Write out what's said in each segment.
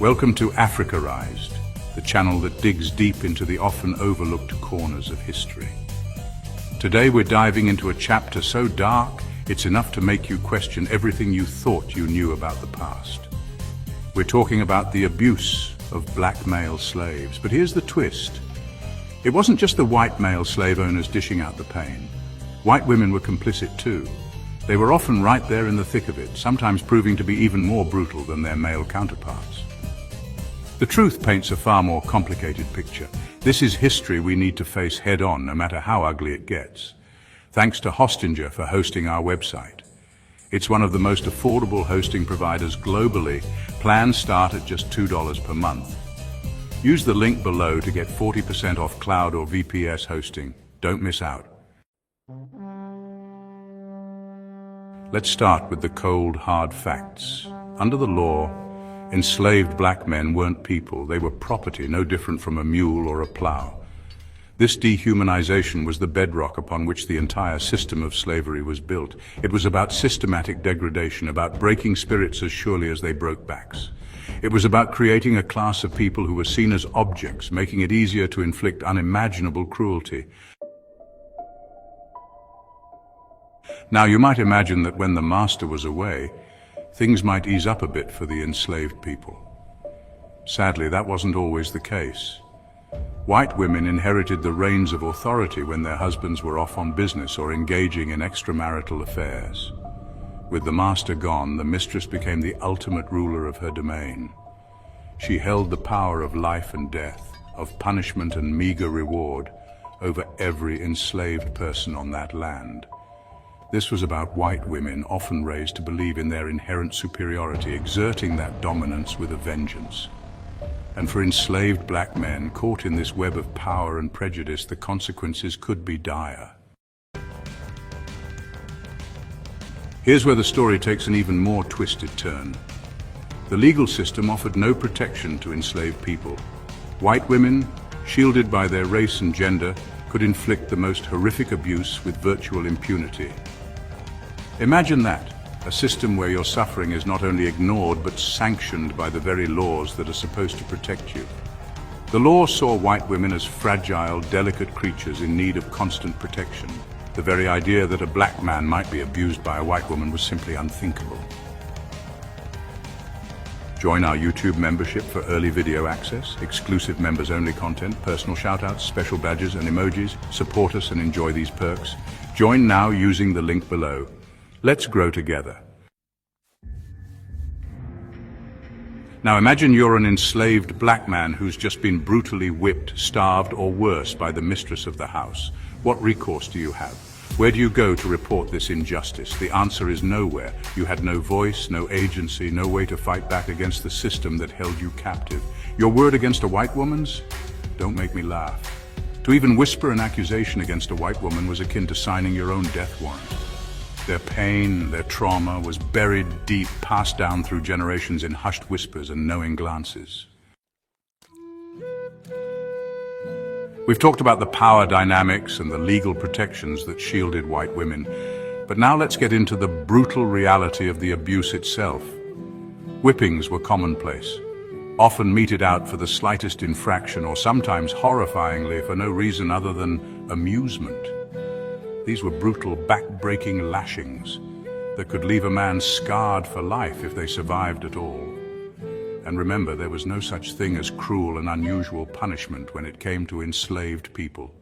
Welcome to Africarized, the channel that digs deep into the often overlooked corners of history. Today we're diving into a chapter so dark, it's enough to make you question everything you thought you knew about the past. We're talking about the abuse of black male slaves, but here's the twist. It wasn't just the white male slave owners dishing out the pain. White women were complicit too. They were often right there in the thick of it, sometimes proving to be even more brutal than their male counterparts. The truth paints a far more complicated picture. This is history we need to face head-on, no matter how ugly it gets. Thanks to Hostinger for hosting our website. It's one of the most affordable hosting providers globally. Plans start at just $2 per month. Use the link below to get 40% off cloud or VPS hosting. Don't miss out. Let's start with the cold, hard facts. Under the law, enslaved black men weren't people. They were property, no different from a mule or a plow. This dehumanization was the bedrock upon which the entire system of slavery was built. It was about systematic degradation, about breaking spirits as surely as they broke backs. It was about creating a class of people who were seen as objects, making it easier to inflict unimaginable cruelty. Now, you might imagine that when the master was away, things might ease up a bit for the enslaved people. Sadly, that wasn't always the case. White women inherited the reins of authority when their husbands were off on business or engaging in extramarital affairs. With the master gone, the mistress became the ultimate ruler of her domain. She held the power of life and death, of punishment and meager reward, over every enslaved person on that land. This was about white women, often raised to believe in their inherent superiority, exerting that dominance with a vengeance. And for enslaved black men caught in this web of power and prejudice, the consequences could be dire. Here's where the story takes an even more twisted turn. The legal system offered no protection to enslaved people. White women, shielded by their race and gender, could inflict the most horrific abuse with virtual impunity. Imagine that, a system where your suffering is not only ignored but sanctioned by the very laws that are supposed to protect you. The law saw white women as fragile, delicate creatures in need of constant protection. The very idea that a black man might be abused by a white woman was simply unthinkable. Join our YouTube membership for early video access, exclusive members-only content, personal shoutouts, special badges and emojis. Support us and enjoy these perks. Join now using the link below. Let's grow together. Now imagine you're an enslaved black man who's just been brutally whipped, starved, or worse by the mistress of the house. What recourse do you have? Where do you go to report this injustice? The answer is nowhere. You had no voice, no agency, no way to fight back against the system that held you captive. Your word against a white woman's? Don't make me laugh. To even whisper an accusation against a white woman was akin to signing your own death warrant. Their pain, their trauma was buried deep, passed down through generations in hushed whispers and knowing glances. We've talked about the power dynamics and the legal protections that shielded white women, but now let's get into the brutal reality of the abuse itself. Whippings were commonplace, often meted out for the slightest infraction or sometimes horrifyingly for no reason other than amusement. These were brutal, back-breaking lashings that could leave a man scarred for life if they survived at all. And remember, there was no such thing as cruel and unusual punishment when it came to enslaved people.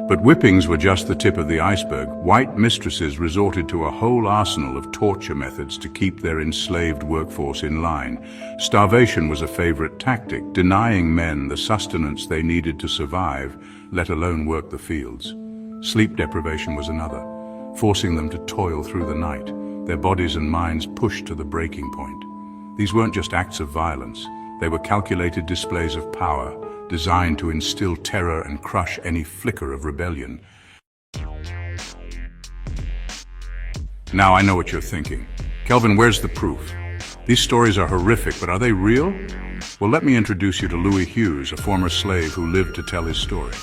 But whippings were just the tip of the iceberg. White mistresses resorted to a whole arsenal of torture methods to keep their enslaved workforce in line. Starvation was a favorite tactic, denying men the sustenance they needed to survive, let alone work the fields. Sleep deprivation was another, forcing them to toil through the night, their bodies and minds pushed to the breaking point. These weren't just acts of violence, they were calculated displays of power, designed to instill terror and crush any flicker of rebellion. Now I know what you're thinking. Kelvin, where's the proof? These stories are horrific, but are they real? Well, let me introduce you to 𝐂𝐤𝐭𝐡, a former slave who lived to tell his story.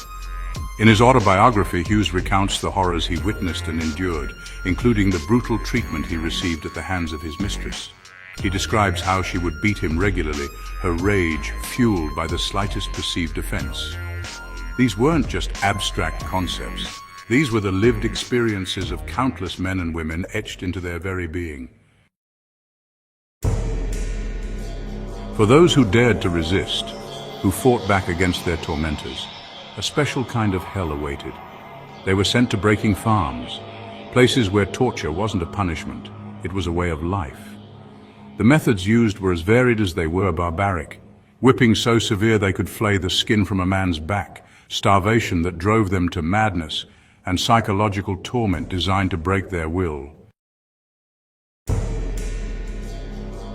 In his autobiography, Hughes recounts the horrors he witnessed and endured, including the brutal treatment he received at the hands of his mistress. He describes how she would beat him regularly, her rage fueled by the slightest perceived offense. These weren't just abstract concepts. These were the lived experiences of countless men and women etched into their very being. For those who dared to resist, who fought back against their tormentors, a special kind of hell awaited. They were sent to breaking farms, places where torture wasn't a punishment, it was a way of life. The methods used were as varied as they were barbaric. Whipping so severe they could flay the skin from a man's back, starvation that drove them to madness, and psychological torment designed to break their will.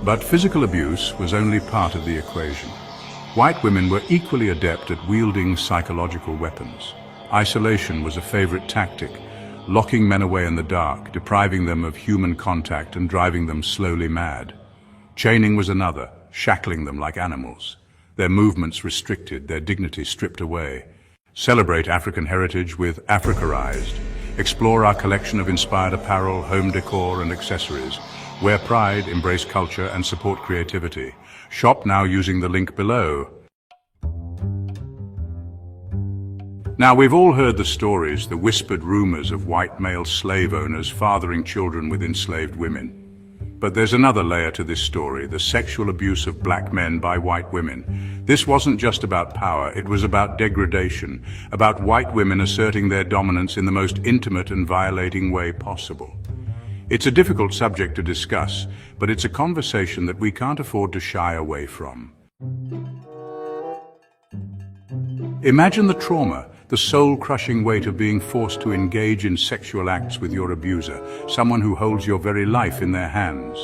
But physical abuse was only part of the equation. White women were equally adept at wielding psychological weapons. Isolation was a favorite tactic, locking men away in the dark, depriving them of human contact and driving them slowly mad. Chaining was another, shackling them like animals. Their movements restricted, their dignity stripped away. Celebrate African heritage with Africarized. Explore our collection of inspired apparel, home decor and accessories. Wear pride, embrace culture and support creativity. Shop now using the link below. Now, we've all heard the stories, the whispered rumors of white male slave owners fathering children with enslaved women. But there's another layer to this story, the sexual abuse of black men by white women. This wasn't just about power, it was about degradation, about white women asserting their dominance in the most intimate and violating way possible. It's a difficult subject to discuss, but it's a conversation that we can't afford to shy away from. Imagine the trauma, the soul-crushing weight of being forced to engage in sexual acts with your abuser, someone who holds your very life in their hands.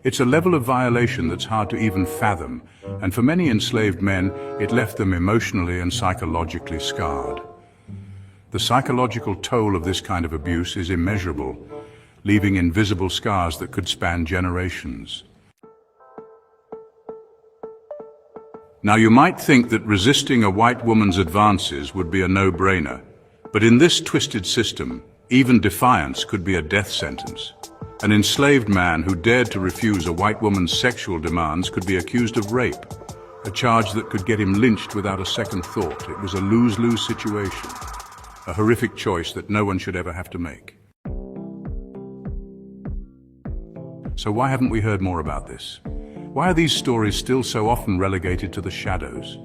It's a level of violation that's hard to even fathom, and for many enslaved men, it left them emotionally and psychologically scarred. The psychological toll of this kind of abuse is immeasurable, leaving invisible scars that could span generations. Now, you might think that resisting a white woman's advances would be a no-brainer, but in this twisted system, even defiance could be a death sentence. An enslaved man who dared to refuse a white woman's sexual demands could be accused of rape, a charge that could get him lynched without a second thought. It was a lose-lose situation, a horrific choice that no one should ever have to make. So why haven't we heard more about this? Why are these stories still so often relegated to the shadows?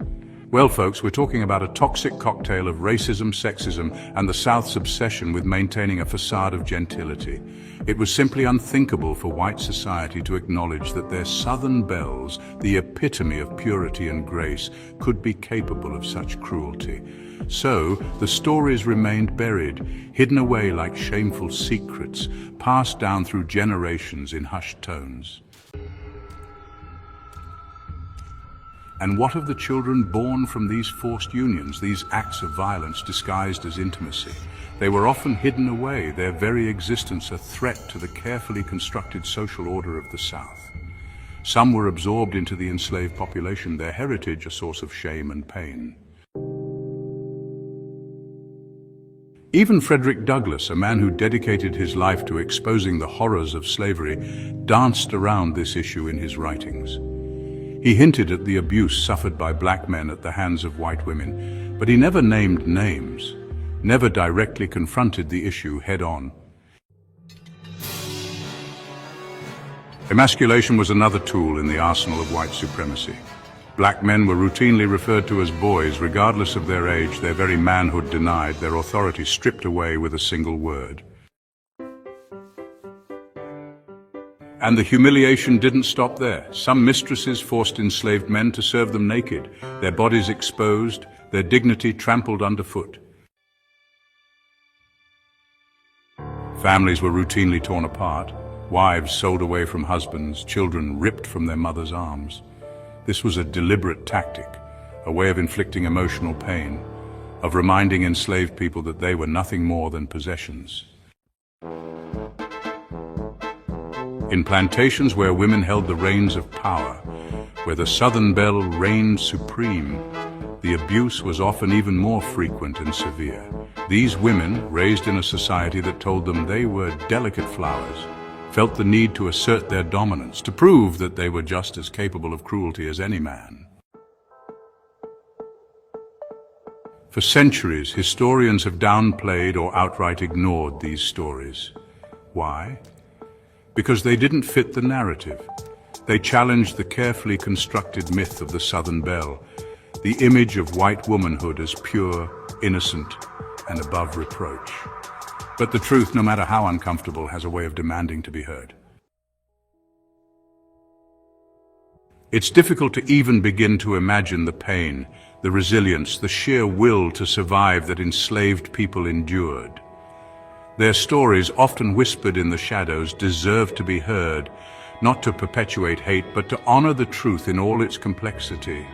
Well, folks, we're talking about a toxic cocktail of racism, sexism, and the South's obsession with maintaining a facade of gentility. It was simply unthinkable for white society to acknowledge that their Southern belles, the epitome of purity and grace, could be capable of such cruelty. So, the stories remained buried, hidden away like shameful secrets, passed down through generations in hushed tones. And what of the children born from these forced unions, these acts of violence disguised as intimacy? They were often hidden away, their very existence a threat to the carefully constructed social order of the South. Some were absorbed into the enslaved population, their heritage a source of shame and pain. Even Frederick Douglass, a man who dedicated his life to exposing the horrors of slavery, danced around this issue in his writings. He hinted at the abuse suffered by black men at the hands of white women, but he never named names, never directly confronted the issue head-on. Emasculation was another tool in the arsenal of white supremacy. Black men were routinely referred to as boys, regardless of their age, their very manhood denied, their authority stripped away with a single word. And the humiliation didn't stop there. Some mistresses forced enslaved men to serve them naked, their bodies exposed, their dignity trampled underfoot. Families were routinely torn apart, wives sold away from husbands, children ripped from their mother's arms. This was a deliberate tactic, a way of inflicting emotional pain, of reminding enslaved people that they were nothing more than possessions. In plantations where women held the reins of power, where the Southern belle reigned supreme, the abuse was often even more frequent and severe. These women, raised in a society that told them they were delicate flowers, felt the need to assert their dominance, to prove that they were just as capable of cruelty as any man. For centuries, historians have downplayed or outright ignored these stories. Why? Because they didn't fit the narrative. They challenged the carefully constructed myth of the Southern Belle, the image of white womanhood as pure, innocent, and above reproach. But the truth, no matter how uncomfortable, has a way of demanding to be heard. It's difficult to even begin to imagine the pain, the resilience, the sheer will to survive that enslaved people endured. Their stories, often whispered in the shadows, deserve to be heard, not to perpetuate hate, but to honor the truth in all its complexity.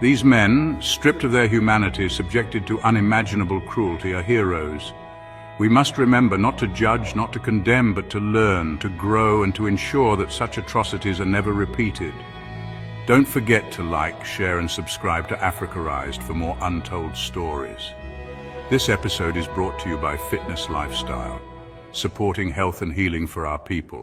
These men, stripped of their humanity, subjected to unimaginable cruelty, are heroes. We must remember not to judge, not to condemn, but to learn, to grow, and to ensure that such atrocities are never repeated. Don't forget to like, share, and subscribe to Africarized for more untold stories. This episode is brought to you by Fitness Lifestyle, supporting health and healing for our people.